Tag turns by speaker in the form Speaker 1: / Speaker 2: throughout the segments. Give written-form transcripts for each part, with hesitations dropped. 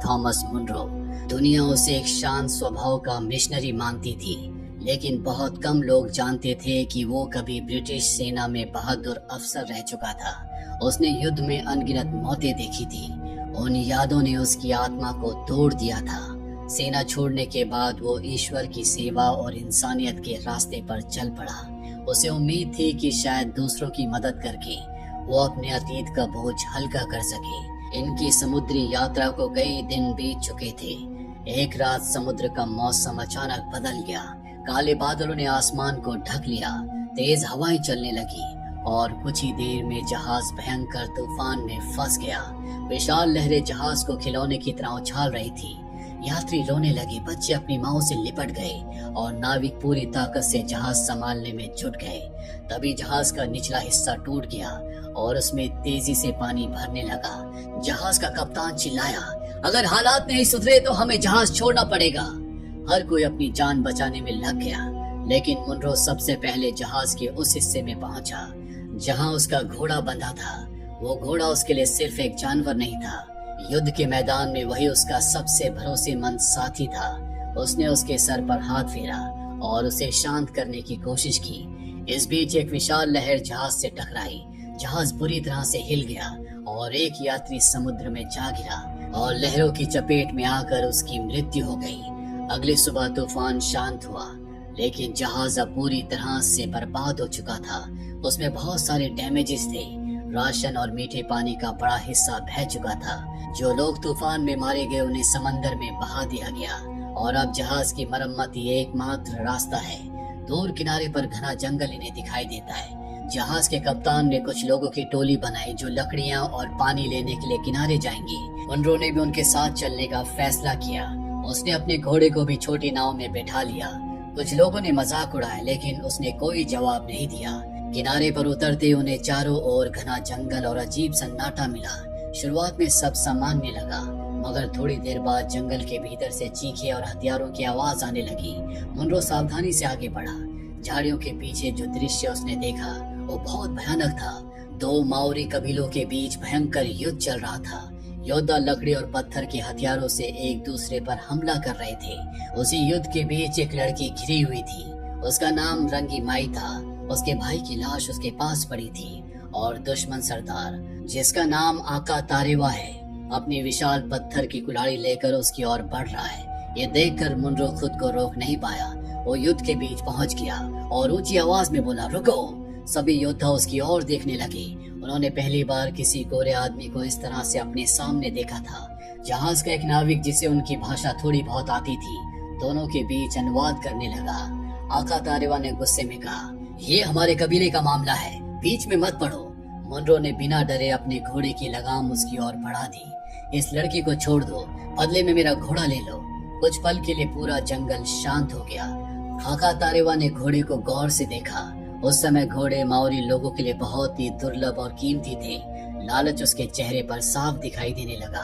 Speaker 1: Thomas Munro. दुनिया उसे एक शांत स्वभाव का मिशनरी मानती थी, लेकिन बहुत कम लोग जानते थे कि वो कभी ब्रिटिश सेना में बहादुर अफसर रह चुका था। उसने युद्ध में अनगिनत मौतें देखी थी। उन यादों ने उसकी आत्मा को तोड़ दिया था। सेना छोड़ने के बाद वो ईश्वर की सेवा और इंसानियत के रास्ते पर चल पड़ा। उसे उम्मीद थी कि शायद दूसरों की मदद करके वो अपने अतीत का बोझ हल्का कर सके। इनकी समुद्री यात्रा को कई दिन बीत चुके थे। एक रात समुद्र का मौसम अचानक बदल गया। काले बादलों ने आसमान को ढक लिया। तेज हवाएं चलने लगी और कुछ ही देर में जहाज भयंकर तूफान में फंस गया। विशाल लहरें जहाज को खिलौने की तरह उछाल रही थी। यात्री रोने लगे, बच्चे अपनी माओ से लिपट गए और नाविक पूरी ताकत से जहाज संभालने में जुट गए। तभी जहाज का निचला हिस्सा टूट गया और उसमें तेजी से पानी भरने लगा। जहाज का कप्तान चिल्लाया, अगर हालात नहीं सुधरे तो हमें जहाज छोड़ना पड़ेगा। हर कोई अपनी जान बचाने में लग गया, लेकिन मुनरो सबसे पहले जहाज के उस हिस्से में पहुंचा जहां उसका घोड़ा बंधा था। वो घोड़ा उसके लिए सिर्फ एक जानवर नहीं था, युद्ध के मैदान में वही उसका सबसे भरोसेमंद साथी था। उसने उसके सर पर हाथ फेरा और उसे शांत करने की कोशिश की। इस बीच एक विशाल लहर जहाज से टकराई। जहाज बुरी तरह से हिल गया और एक यात्री समुद्र में जा गिरा और लहरों की चपेट में आकर उसकी मृत्यु हो गई। अगली सुबह तूफान शांत हुआ, लेकिन जहाज अब पूरी तरह से बर्बाद हो चुका था। उसमें बहुत सारे डैमेजेस थे। राशन और मीठे पानी का बड़ा हिस्सा बह चुका था। जो लोग तूफान में मारे गए उन्हें समंदर में बहा दिया गया और अब जहाज की मरम्मत ही एकमात्र रास्ता है। दूर किनारे पर घना जंगल इन्हें दिखाई देता है। जहाज के कप्तान ने कुछ लोगों की टोली बनाई जो लकड़ियां और पानी लेने के लिए किनारे जाएंगी। मुनरो ने भी उनके साथ चलने का फैसला किया। उसने अपने घोड़े को भी छोटी नाव में बैठा लिया। कुछ लोगों ने मजाक उड़ाया, लेकिन उसने कोई जवाब नहीं दिया। किनारे पर उतरते उन्हें चारों ओर घना जंगल और अजीब सन्नाटा मिला। शुरुआत में सब सामान्य लगा, मगर थोड़ी देर बाद जंगल के भीतर से चीखे और हथियारों की आवाज आने लगी। मुनरो सावधानी से आगे बढ़ा। झाड़ियों के पीछे जो दृश्य उसने देखा वो बहुत भयानक था। दो माओरी कबीलों के बीच भयंकर युद्ध चल रहा था। योद्धा लकड़ी और पत्थर के हथियारों से एक दूसरे पर हमला कर रहे थे। उसी युद्ध के बीच एक लड़की घिरी हुई थी। उसका नाम रंगी माई था। उसके भाई की लाश उसके पास पड़ी थी और दुश्मन सरदार, जिसका नाम आका तारेवा है, अपनी विशाल पत्थर की कुल्हाड़ी लेकर उसकी ओर बढ़ रहा है। ये देखकर मुनरो खुद को रोक नहीं पाया। वो युद्ध के बीच पहुंच गया और ऊंची आवाज में बोला, रुको। सभी योद्धा उसकी ओर देखने लगे। उन्होंने पहली बार किसी गोरे आदमी को इस तरह से अपने सामने देखा था। जहाज का एक नाविक, जिसे उनकी भाषा थोड़ी बहुत आती थी, दोनों के बीच अनुवाद करने लगा। आका तारेवा ने गुस्से में कहा, ये हमारे कबीले का मामला है, बीच में मत पड़ो। मुनरो ने बिना डरे अपने घोड़े की लगाम उसकी ओर बढ़ा दी। इस लड़की को छोड़ दो, बदले में मेरा घोड़ा ले लो। कुछ पल के लिए पूरा जंगल शांत हो गया। आका तारेवा ने घोड़े को गौर से देखा। उस समय घोड़े माओरी लोगों के लिए बहुत ही दुर्लभ और कीमती थे। लालच उसके चेहरे पर साफ दिखाई देने लगा।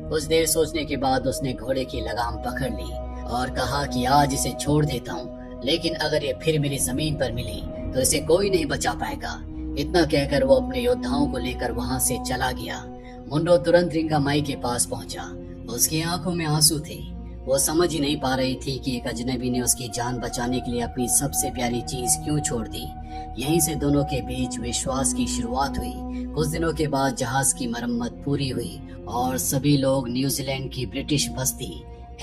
Speaker 1: कुछ देर सोचने के बाद उसने घोड़े की लगाम पकड़ ली और कहा कि आज इसे छोड़ देता हूँ, लेकिन अगर ये फिर मेरी जमीन पर मिली तो इसे कोई नहीं बचा पाएगा। इतना कहकर वो अपने योद्धाओं को लेकर वहां से चला गया। मुनरो तुरंत रिंगा माई के पास पहुंचा। उसकी आंखों में आंसू थे। वो समझ ही नहीं पा रही थी कि एक अजनबी ने उसकी जान बचाने के लिए अपनी सबसे प्यारी चीज क्यों छोड़ दी। यहीं से दोनों के बीच विश्वास की शुरुआत हुई। कुछ दिनों के बाद जहाज की मरम्मत पूरी हुई और सभी लोग न्यूजीलैंड की ब्रिटिश बस्ती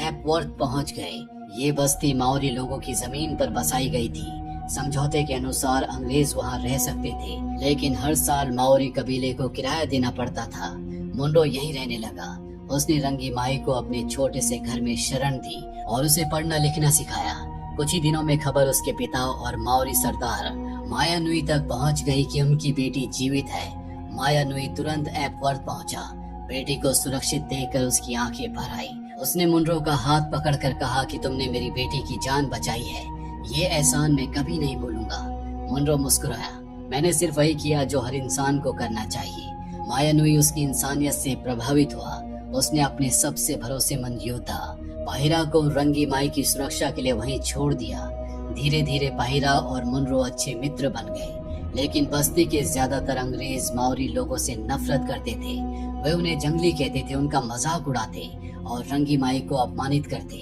Speaker 1: एपवर्थ पहुंच गए। ये बस्ती माओरी लोगों की जमीन पर बसाई गई थी। समझौते के अनुसार अंग्रेज वहां रह सकते थे, लेकिन हर साल माओरी कबीले को किराया देना पड़ता था। मुनरो यहीं रहने लगा। उसने रंगी माई को अपने छोटे से घर में शरण दी और उसे पढ़ना लिखना सिखाया। कुछ ही दिनों में खबर उसके पिता और माओरी सरदार माया नुई तक पहुंच गई कि उनकी बेटी जीवित है। माया नुई तुरंत एपवर्थ पहुंचा। बेटी को सुरक्षित देखकर उसकी आंखें भर आई। उसने मुनरो का हाथ पकड़कर कहा कि तुमने मेरी बेटी की जान बचाई है, ये एहसान मैं कभी नहीं भूलूंगा। मुनरो मुस्कुराया, मैंने सिर्फ वही किया जो हर इंसान को करना चाहिए। माया नुई उसकी इंसानियत से प्रभावित हुआ। उसने अपने सबसे भरोसेमंद योद्धा पाहिरा को रंगी माई की सुरक्षा के लिए वहीं छोड़ दिया। धीरे धीरे पाहिरा और मुनरो अच्छे मित्र बन गए, लेकिन बस्ती के ज्यादातर अंग्रेज माओरी लोगों से नफरत करते थे। वे उन्हें जंगली कहते थे, उनका मजाक उड़ाते और रंगी माई को अपमानित करते।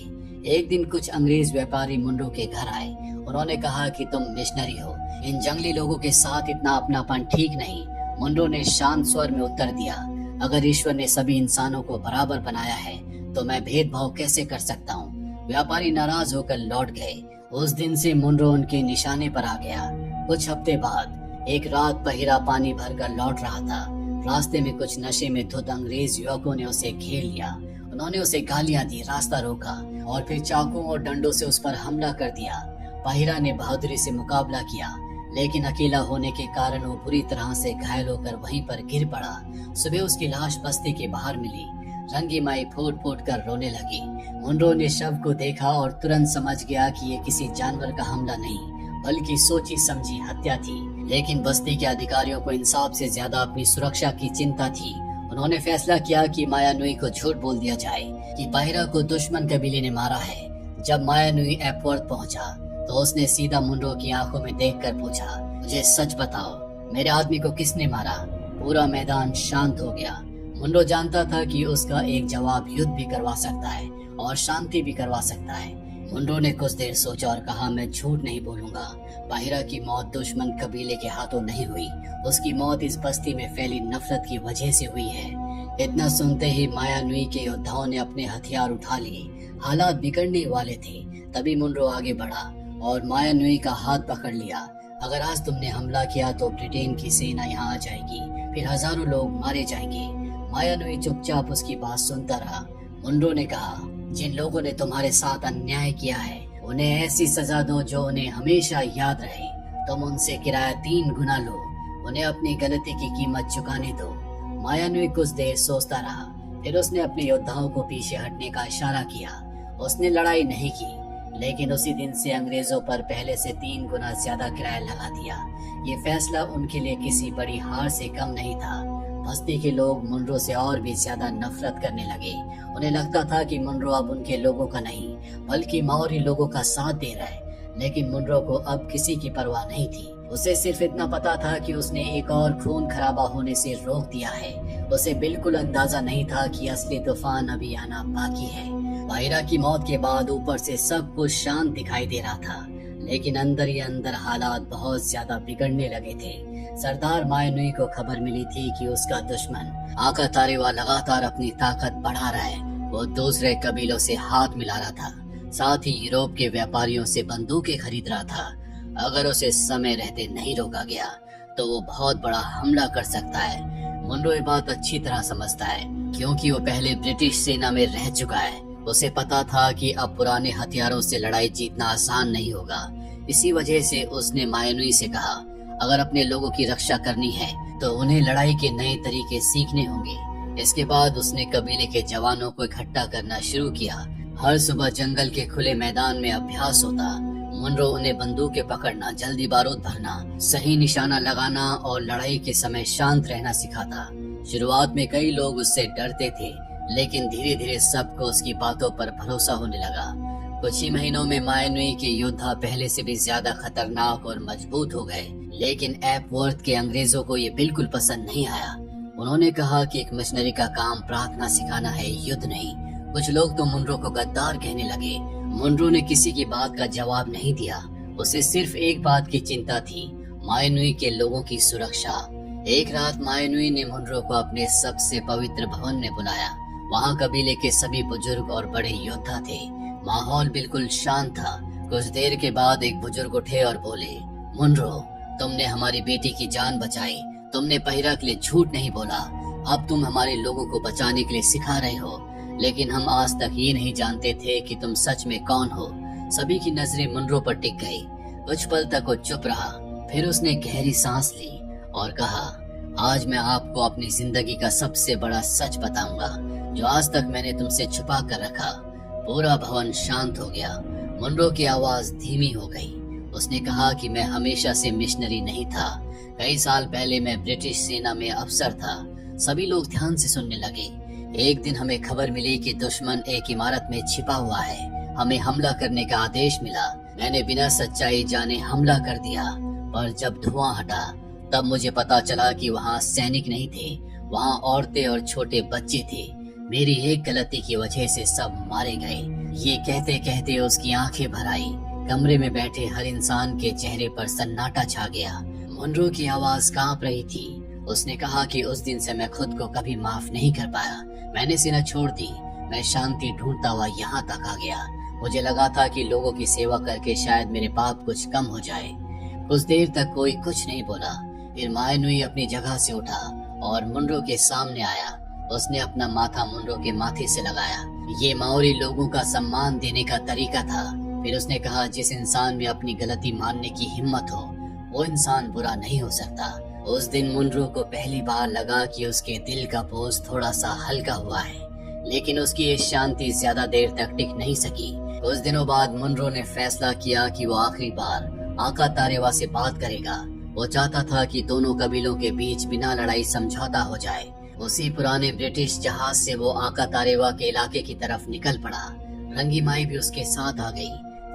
Speaker 1: एक दिन कुछ अंग्रेज व्यापारी मुनरो के घर आए। उन्होंने कहा कि तुम मिशनरी हो, इन जंगली लोगों के साथ इतना अपनापन ठीक नहीं। मुनरो ने शांत स्वर में उत्तर दिया, अगर ईश्वर ने सभी इंसानों को बराबर बनाया है तो मैं भेदभाव कैसे कर सकता हूँ। व्यापारी नाराज होकर लौट गए। उस दिन से मुनरो उनके निशाने पर आ गया। कुछ हफ्ते बाद एक रात पहिरा पानी भरकर लौट रहा था। रास्ते में कुछ नशे में धुत अंग्रेज युवकों ने उसे घेर लिया। उन्होंने उसे गालियां दी, रास्ता रोका और फिर चाकुओं और डंडों से उस पर हमला कर दिया। पहिरा ने बहादुरी से मुकाबला किया, लेकिन अकेला होने के कारण वो बुरी तरह से घायल होकर वहीं पर गिर पड़ा। सुबह उसकी लाश बस्ती के बाहर मिली। रंगी माई फूट फूट कर रोने लगी। मुनरो ने शव को देखा और तुरंत समझ गया कि ये किसी जानवर का हमला नहीं बल्कि सोची समझी हत्या थी। लेकिन बस्ती के अधिकारियों को इंसाफ से ज्यादा अपनी सुरक्षा की चिंता थी। उन्होंने फैसला किया कि माया नुई को झूठ बोल दिया जाए कि पहिरा को दुश्मन कबीले ने मारा है। जब माया नुई एपवर्थ पहुंचा तो उसने सीधा मुनरो की आंखों में देखकर पूछा, मुझे सच बताओ, मेरे आदमी को किसने मारा? पूरा मैदान शांत हो गया। मुनरो जानता था कि उसका एक जवाब युद्ध भी करवा सकता है और शांति भी करवा सकता है। मुनरो ने कुछ देर सोचा और कहा, मैं झूठ नहीं बोलूंगा। पहिरा की मौत दुश्मन कबीले के हाथों नहीं हुई, उसकी मौत इस बस्ती में फैली नफरत की वजह से हुई है। इतना सुनते ही माया नुई के योद्धाओं ने अपने हथियार उठा लिए। हालात बिगड़ने वाले थे। तभी मुनरो आगे बढ़ा और माया नुई का हाथ पकड़ लिया। अगर आज तुमने हमला किया तो ब्रिटेन की सेना यहाँ आ जाएगी, फिर हजारों लोग मारे जाएंगे। माया नुई चुपचाप उसकी बात सुनता रहा। मुनरो ने कहा, जिन लोगों ने तुम्हारे साथ अन्याय किया है उन्हें ऐसी सजा दो जो उन्हें हमेशा याद रहे। तुम उनसे किराया 3 गुना लो, उन्हें अपनी गलती की कीमत चुकाने दो। माया नुई कुछ देर सोचता रहा, फिर उसने अपने योद्धाओं को पीछे हटने का इशारा किया। उसने लड़ाई नहीं की, लेकिन उसी दिन से अंग्रेजों पर पहले से 3 गुना ज्यादा किराया लगा दिया। ये फैसला उनके लिए किसी बड़ी हार से कम नहीं था। बस्ती के लोग मुनरो से और भी ज्यादा नफरत करने लगे। उन्हें लगता था कि मुनरो अब उनके लोगों का नहीं बल्कि माओरी लोगों का साथ दे रहा है। लेकिन मुनरो को अब किसी की परवाह नहीं थी। उसे सिर्फ इतना पता था कि उसने एक और खून खराबा होने से रोक दिया है। उसे बिल्कुल अंदाजा नहीं था कि असली तूफान अभी आना बाकी है। पहिरा की मौत के बाद ऊपर से सब कुछ शांत दिखाई दे रहा था, लेकिन अंदर ही अंदर हालात बहुत ज्यादा बिगड़ने लगे थे। सरदार माया नुई को खबर मिली थी कि उसका दुश्मन आका तारेवा लगातार अपनी ताकत बढ़ा रहा है। वो दूसरे कबीलों से हाथ मिला रहा था, साथ ही यूरोप के व्यापारियों से बंदूकें खरीद रहा था। अगर उसे समय रहते नहीं रोका गया तो वो बहुत बड़ा हमला कर सकता है। मुनरो ये बात अच्छी तरह समझता है, क्योंकि वो पहले ब्रिटिश सेना में रह चुका है। उसे पता था कि अब पुराने हथियारों से लड़ाई जीतना आसान नहीं होगा। इसी वजह से उसने माया नुई से कहा, अगर अपने लोगों की रक्षा करनी है तो उन्हें लड़ाई के नए तरीके सीखने होंगे। इसके बाद उसने कबीले के जवानों को इकट्ठा करना शुरू किया। हर सुबह जंगल के खुले मैदान में अभ्यास होता। मुनरो उन्हें बंदूकें पकड़ना, जल्दी बारूद भरना, सही निशाना लगाना और लड़ाई के समय शांत रहना सिखाता। शुरुआत में कई लोग उससे डरते थे, लेकिन धीरे धीरे सबको उसकी बातों पर भरोसा होने लगा। कुछ ही महीनों में माया नुई के योद्धा पहले से भी ज्यादा खतरनाक और मजबूत हो गए। लेकिन एपवर्थ के अंग्रेजों को ये बिल्कुल पसंद नहीं आया। उन्होंने कहा कि एक मिशनरी का काम प्रार्थना सिखाना है, युद्ध नहीं। कुछ लोग तो मुनरो को गद्दार कहने लगे। मुनरो ने किसी की बात का जवाब नहीं दिया। उसे सिर्फ एक बात की चिंता थी, माया नुई के लोगों की सुरक्षा। एक रात माया नुई ने मुनरो को अपने सबसे पवित्र भवन में बुलाया। वहाँ कबीले के सभी बुजुर्ग और बड़े योद्धा थे। माहौल बिल्कुल शांत था। कुछ देर के बाद एक बुजुर्ग उठे और बोले, मुनरो, तुमने हमारी बेटी की जान बचाई। तुमने पहिरा के लिए झूठ नहीं बोला। अब तुम हमारे लोगों को बचाने के लिए सिखा रहे हो, लेकिन हम आज तक ये नहीं जानते थे कि तुम सच में कौन हो। सभी की नजरें मुनरो पर टिक गई। कुछ पल तक वो चुप रहा, फिर उसने गहरी सांस ली और कहा, आज मैं आपको अपनी जिंदगी का सबसे बड़ा सच बताऊंगा, जो आज तक मैंने तुमसे छुपा कर रखा। पूरा भवन शांत हो गया। मुनरो की आवाज धीमी हो गई। उसने कहा कि मैं हमेशा से मिशनरी नहीं था। कई साल पहले मैं ब्रिटिश सेना में अफसर था। सभी लोग ध्यान से सुनने लगे। एक दिन हमें खबर मिली कि दुश्मन एक इमारत में छिपा हुआ है। हमें हमला करने का आदेश मिला। मैंने बिना सच्चाई जाने हमला कर दिया, पर जब धुआं हटा तब मुझे पता चला कि वहाँ सैनिक नहीं थे, वहाँ औरतें और छोटे बच्चे थे। मेरी एक गलती की वजह से सब मारे गए। ये कहते कहते उसकी आंखें भर आई। कमरे में बैठे हर इंसान के चेहरे पर सन्नाटा छा गया। मुनरो की आवाज कांप रही थी। उसने कहा कि उस दिन से मैं खुद को कभी माफ नहीं कर पाया। मैंने सीना छोड़ दी। मैं शांति ढूंढता हुआ यहाँ तक आ गया। मुझे लगा था कि लोगों की सेवा करके शायद मेरे पाप कुछ कम हो जाए। कुछ देर तक कोई कुछ नहीं बोला। फिर मायनुई अपनी जगह से उठा और मुनरो के सामने आया। उसने अपना माथा मुनरो के माथे से लगाया। ये माओरी लोगों का सम्मान देने का तरीका था। फिर उसने कहा, जिस इंसान में अपनी गलती मानने की हिम्मत हो वो इंसान बुरा नहीं हो सकता। उस दिन मुनरो को पहली बार लगा कि उसके दिल का बोझ थोड़ा सा हल्का हुआ है, लेकिन उसकी ये शांति ज्यादा देर तक टिक नहीं सकी। कुछ दिनों बाद मुनरो ने फैसला किया कि वो आखिरी बार आका तारेवा से बात करेगा। वो चाहता था कि दोनों कबीलों के बीच बिना लड़ाई समझौता हो जाए। उसी पुराने ब्रिटिश जहाज से वो आका तारेवा के इलाके की तरफ निकल पड़ा। रंगी माई भी उसके साथ आ गई।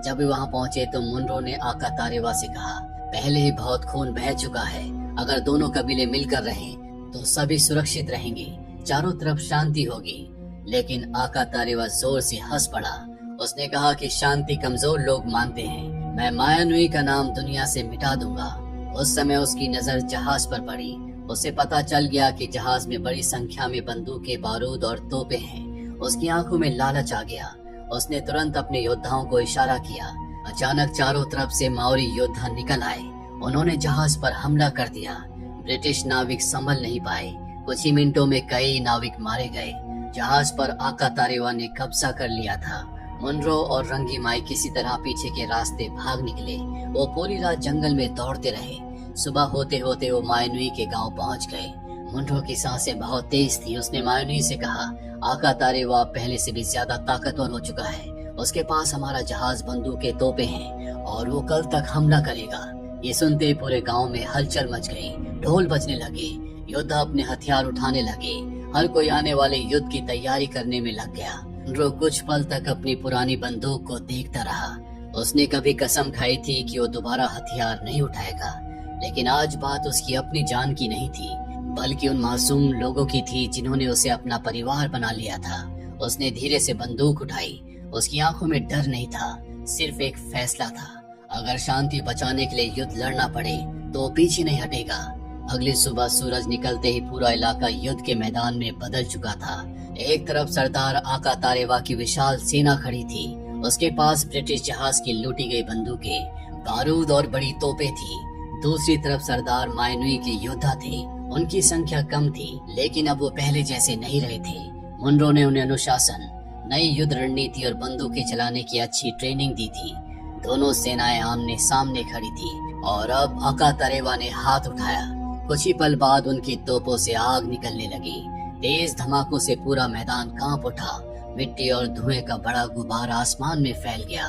Speaker 1: जब वे वहाँ पहुँचे तो मुनरो ने आका तारेवा से कहा, पहले ही बहुत खून बह चुका है। अगर दोनों कबीले मिलकर रहें तो सभी सुरक्षित रहेंगे, चारों तरफ शांति होगी। लेकिन आका तारेवा जोर से हंस पड़ा। उसने कहा कि शांति कमजोर लोग मानते हैं। मैं मायानुई का नाम दुनिया से मिटा दूंगा। उस समय उसकी नजर जहाज पर पड़ी। उसे पता चल गया कि जहाज में बड़ी संख्या में बंदूकें, बारूद और तोपें हैं। उसकी आंखों में लालच आ गया। उसने तुरंत अपने योद्धाओं को इशारा किया। अचानक चारों तरफ से माओरी योद्धा निकल आए। उन्होंने जहाज पर हमला कर दिया। ब्रिटिश नाविक संभल नहीं पाए। कुछ ही मिनटों में कई नाविक मारे गए। जहाज पर आका तारेवा ने कब्जा कर लिया था। मुनरो और रंगी माई किसी तरह पीछे के रास्ते भाग निकले। वो पूरी रात जंगल में दौड़ते रहे। सुबह होते होते वो मायनुई के गांव पहुंच गए। मुनरो की सांसें बहुत तेज थी। उसने मायनुई से कहा, आका तारेवा पहले से भी ज्यादा ताकतवर हो चुका है। उसके पास हमारा जहाज, बंदूकें, तोपें हैं और वो कल तक हमला करेगा। ये सुनते पूरे गांव में हलचल मच गई। ढोल बजने लगे। योद्धा अपने हथियार उठाने लगे। हर कोई आने वाले युद्ध की तैयारी करने में लग गया। मुनरो कुछ पल तक अपनी पुरानी बंदूक को देखता रहा। उसने कभी कसम खाई थी कि वो दोबारा हथियार नहीं उठाएगा, लेकिन आज बात उसकी अपनी जान की नहीं थी, बल्कि उन मासूम लोगों की थी जिन्होंने उसे अपना परिवार बना लिया था। उसने धीरे से बंदूक उठाई। उसकी आंखों में डर नहीं था, सिर्फ एक फैसला था। अगर शांति बचाने के लिए युद्ध लड़ना पड़े तो पीछे नहीं हटेगा। अगली सुबह सूरज निकलते ही पूरा इलाका युद्ध के मैदान में बदल चुका था। एक तरफ सरदार आका तारेवा की विशाल सेना खड़ी थी। उसके पास ब्रिटिश जहाज की लूटी गई बंदूकें, बारूद और बड़ी तोपें थी। दूसरी तरफ सरदार मायनुई के योद्धा थे। उनकी संख्या कम थी, लेकिन अब वो पहले जैसे नहीं रहे थे। मुनरो ने उन्हें अनुशासन, नई युद्ध रणनीति और बंदूकें चलाने की अच्छी ट्रेनिंग दी थी। दोनों सेनाएं आमने सामने खड़ी थी और अब आका तारेवा ने हाथ उठाया। कुछ ही पल बाद उनकी तोपों से आग निकलने लगी। तेज धमाकों से पूरा मैदान कांप उठा। मिट्टी और धुएं का बड़ा गुब्बारा आसमान में फैल गया।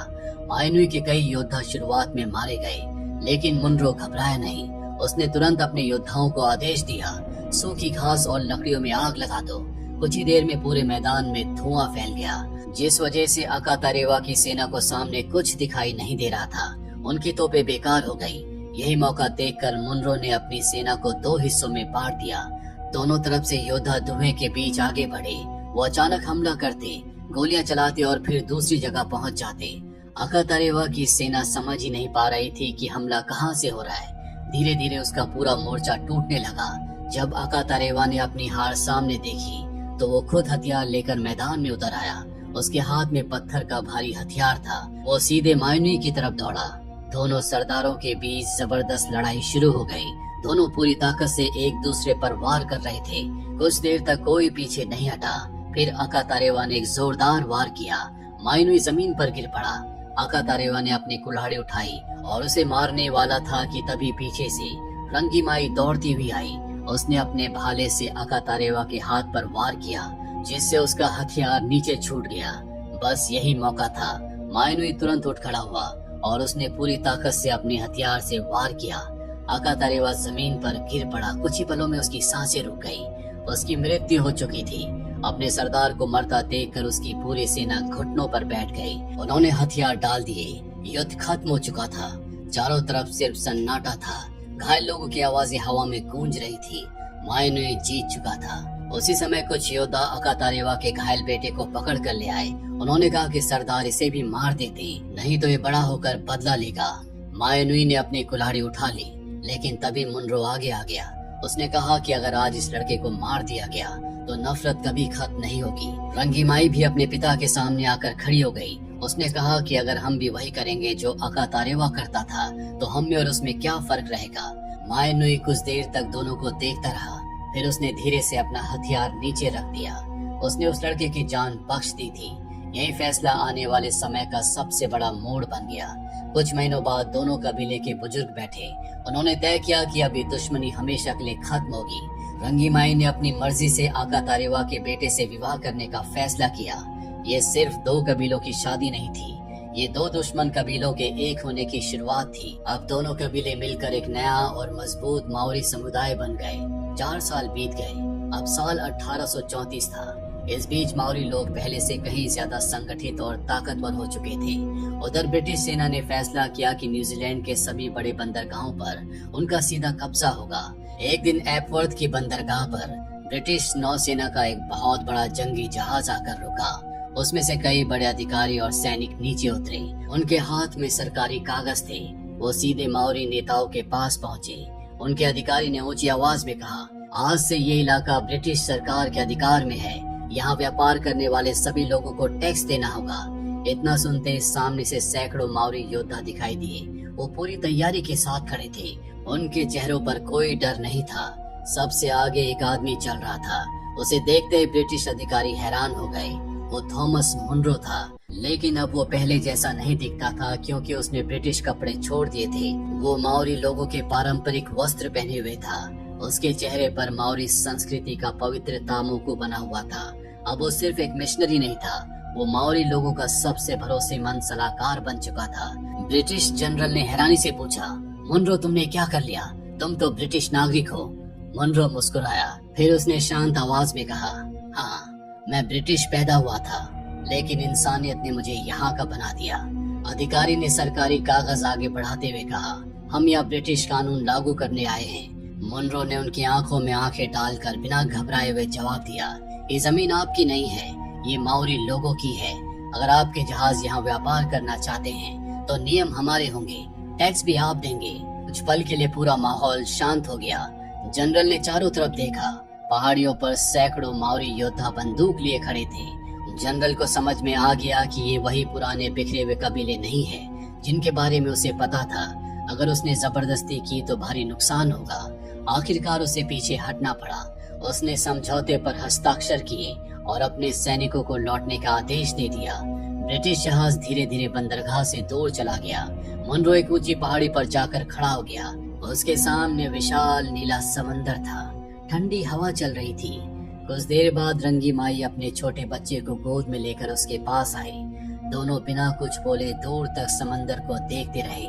Speaker 1: मायनुई के कई योद्धा शुरुआत में मारे गए, लेकिन मुनरो घबराया नहीं। उसने तुरंत अपने योद्धाओं को आदेश दिया, सूखी घास और लकड़ियों में आग लगा दो। कुछ ही देर में पूरे मैदान में धुआं फैल गया, जिस वजह से आका तारेवा की सेना को सामने कुछ दिखाई नहीं दे रहा था। उनकी तोपें बेकार हो गई। यही मौका देखकर मुनरो ने अपनी सेना को दो हिस्सों में बांट दिया। दोनों तरफ से योद्धा धुएं के बीच आगे बढ़े। वो अचानक हमला करते, गोलियां चलाते और फिर दूसरी जगह पहुंच जाते। आका तारेवा की सेना समझ ही नहीं पा रही थी कि हमला कहां से हो रहा है। धीरे धीरे उसका पूरा मोर्चा टूटने लगा। जब आका तारेवा ने अपनी हार सामने देखी तो वो खुद हथियार लेकर मैदान में उतर आया। उसके हाथ में पत्थर का भारी हथियार था। वो सीधे मायनुई की तरफ दौड़ा। दोनों सरदारों के बीच जबरदस्त लड़ाई शुरू हो गई। दोनों पूरी ताकत से एक दूसरे पर वार कर रहे थे। कुछ देर तक कोई पीछे नहीं हटा। फिर आका तारेवा ने एक जोरदार वार किया। मायनुई जमीन पर गिर पड़ा। आका तारेवा ने अपनी कुल्हाड़ी उठाई और उसे मारने वाला था कि तभी पीछे से रंगी माई दौड़ती हुई आई। उसने अपने भाले से आका तारेवा के हाथ पर वार किया, जिससे उसका हथियार नीचे छूट गया। बस यही मौका था। मायनुई तुरंत उठ खड़ा हुआ और उसने पूरी ताकत से अपने हथियार से वार किया। आका तारेवा जमीन पर गिर पड़ा। कुछ ही पलों में उसकी सांसें रुक गई। उसकी मृत्यु हो चुकी थी। अपने सरदार को मरता देखकर उसकी पूरी सेना घुटनों पर बैठ गई। उन्होंने हथियार डाल दिए। युद्ध खत्म हो चुका था। चारों तरफ सिर्फ सन्नाटा था। घायल लोगों की आवाजें हवा में गूंज रही थी। मायनुई जीत चुका था। उसी समय कुछ योद्धा अकातारेवा के घायल बेटे को पकड़ कर ले आए। उन्होंने कहा कि सरदार इसे भी मार देते, नहीं तो ये बड़ा होकर बदला लेगा। मायानुई ने अपनी कुल्हाड़ी उठा ली, लेकिन तभी मुनरो आगे आ गया। उसने कहा कि अगर आज इस लड़के को मार दिया गया तो नफरत कभी खत्म नहीं होगी। रंगीमाई भी अपने पिता के सामने आकर खड़ी हो गई। उसने कहा कि अगर हम भी वही करेंगे जो अकातारेवा करता था तो हम में और उसमें क्या फर्क रहेगा। मायानुई कुछ देर तक दोनों को देखता रहा, फिर उसने धीरे से अपना हथियार नीचे रख दिया। उसने उस लड़के की जान बख्श दी थी। यही फैसला आने वाले समय का सबसे बड़ा मोड़ बन गया। कुछ महीनों बाद दोनों कबीले के बुजुर्ग बैठे। उन्होंने तय किया कि अभी दुश्मनी हमेशा के लिए खत्म होगी। रंगीमाई ने अपनी मर्जी से अकातारेवा के बेटे से विवाह करने का फैसला किया। ये सिर्फ दो कबीलों की शादी नहीं थी, ये दो दुश्मन कबीलों के एक होने की शुरुआत थी। अब दोनों कबीले मिलकर एक नया और मजबूत माओरी समुदाय बन गए। 4 साल बीत गए। अब साल 1834 था। इस बीच माओरी लोग पहले से कहीं ज्यादा संगठित और ताकतवर हो चुके थे। उधर ब्रिटिश सेना ने फैसला किया कि न्यूजीलैंड के सभी बड़े बंदरगाहों पर उनका सीधा कब्जा होगा। एक दिन एपवर्थ की बंदरगाह पर ब्रिटिश नौसेना का एक बहुत बड़ा जंगी जहाज आकर रुका। उसमें से कई बड़े अधिकारी और सैनिक नीचे उतरे। उनके हाथ में सरकारी कागज थे। वो सीधे माओरी नेताओं के पास पहुंचे। उनके अधिकारी ने ऊंची आवाज में कहा, आज से ये इलाका ब्रिटिश सरकार के अधिकार में है। यहाँ व्यापार करने वाले सभी लोगों को टैक्स देना होगा। इतना सुनते सामने से सैकड़ों माओरी योद्धा दिखाई दिए। वो पूरी तैयारी के साथ खड़े थे। उनके चेहरों पर कोई डर नहीं था। सबसे आगे एक आदमी चल रहा था। उसे देखते ही ब्रिटिश अधिकारी हैरान हो गए। वो थॉमस मुनरो था, लेकिन अब वो पहले जैसा नहीं दिखता था, क्योंकि उसने ब्रिटिश कपड़े छोड़ दिए थे। वो माओरी लोगों के पारंपरिक वस्त्र पहने हुए था। उसके चेहरे पर माओरी संस्कृति का पवित्र तामुकु बना हुआ था। अब वो सिर्फ एक मिशनरी नहीं था, वो माओरी लोगों का सबसे भरोसेमंद सलाहकार बन चुका था। ब्रिटिश जनरल ने हैरानी से पूछा, मुनरो तुमने क्या कर लिया? तुम तो ब्रिटिश नागरिक हो। मुनरो मुस्कुराया, फिर उसने शांत आवाज में कहा, हाँ, मैं ब्रिटिश पैदा हुआ था, लेकिन इंसानियत ने मुझे यहाँ का बना दिया। अधिकारी ने सरकारी कागज आगे बढ़ाते हुए कहा, हम यहाँ ब्रिटिश कानून लागू करने आए हैं। मुनरो ने उनकी आंखों में आंखें डालकर बिना घबराए हुए जवाब दिया, ये जमीन आपकी नहीं है, ये माओरी लोगों की है। अगर आपके जहाज यहाँ व्यापार करना चाहते हैं तो नियम हमारे होंगे, टैक्स भी आप देंगे। कुछ पल के लिए पूरा माहौल शांत हो गया। जनरल ने चारों तरफ देखा। पहाड़ियों पर सैकड़ों माओरी योद्धा बंदूक लिए खड़े थे। जनरल को समझ में आ गया कि ये वही पुराने बिखरे हुए कबीले नहीं है जिनके बारे में उसे पता था। अगर उसने जबरदस्ती की तो भारी नुकसान होगा। आखिरकार उसे पीछे हटना पड़ा। उसने समझौते पर हस्ताक्षर किए और अपने सैनिकों को लौटने का आदेश दे दिया। ब्रिटिश जहाज धीरे धीरे बंदरगाह से दूर चला गया। मुनरो एक ऊंची पहाड़ी पर जाकर खड़ा हो गया। उसके सामने विशाल नीला समंदर था। ठंडी हवा चल रही थी। कुछ देर बाद रंगीमाई अपने छोटे बच्चे को गोद में लेकर उसके पास आई। दोनों बिना कुछ बोले दूर तक समंदर को देखते रहे।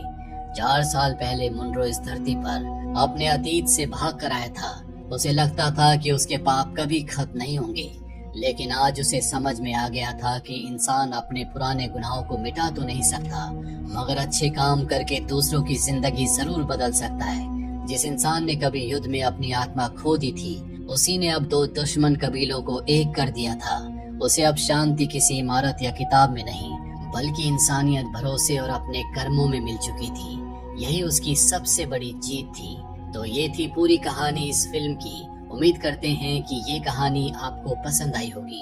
Speaker 1: 4 साल पहले मुनरो इस धरती पर अपने अतीत से भाग कर आया था। उसे लगता था कि उसके पाप कभी खत्म नहीं होंगे, लेकिन आज उसे समझ में आ गया था कि इंसान अपने पुराने गुनाहों को मिटा तो नहीं सकता, मगर अच्छे काम करके दूसरों की जिंदगी जरूर बदल सकता है। जिस इंसान ने कभी युद्ध में अपनी आत्मा खो दी थी, उसी ने अब 2 दुश्मन कबीलों को एक कर दिया था। उसे अब शांति किसी इमारत या किताब में नहीं, बल्कि इंसानियत, भरोसे और अपने कर्मों में मिल चुकी थी। यही उसकी सबसे बड़ी जीत थी। तो ये थी पूरी कहानी इस फिल्म की। उम्मीद करते हैं कि ये कहानी आपको पसंद आई होगी।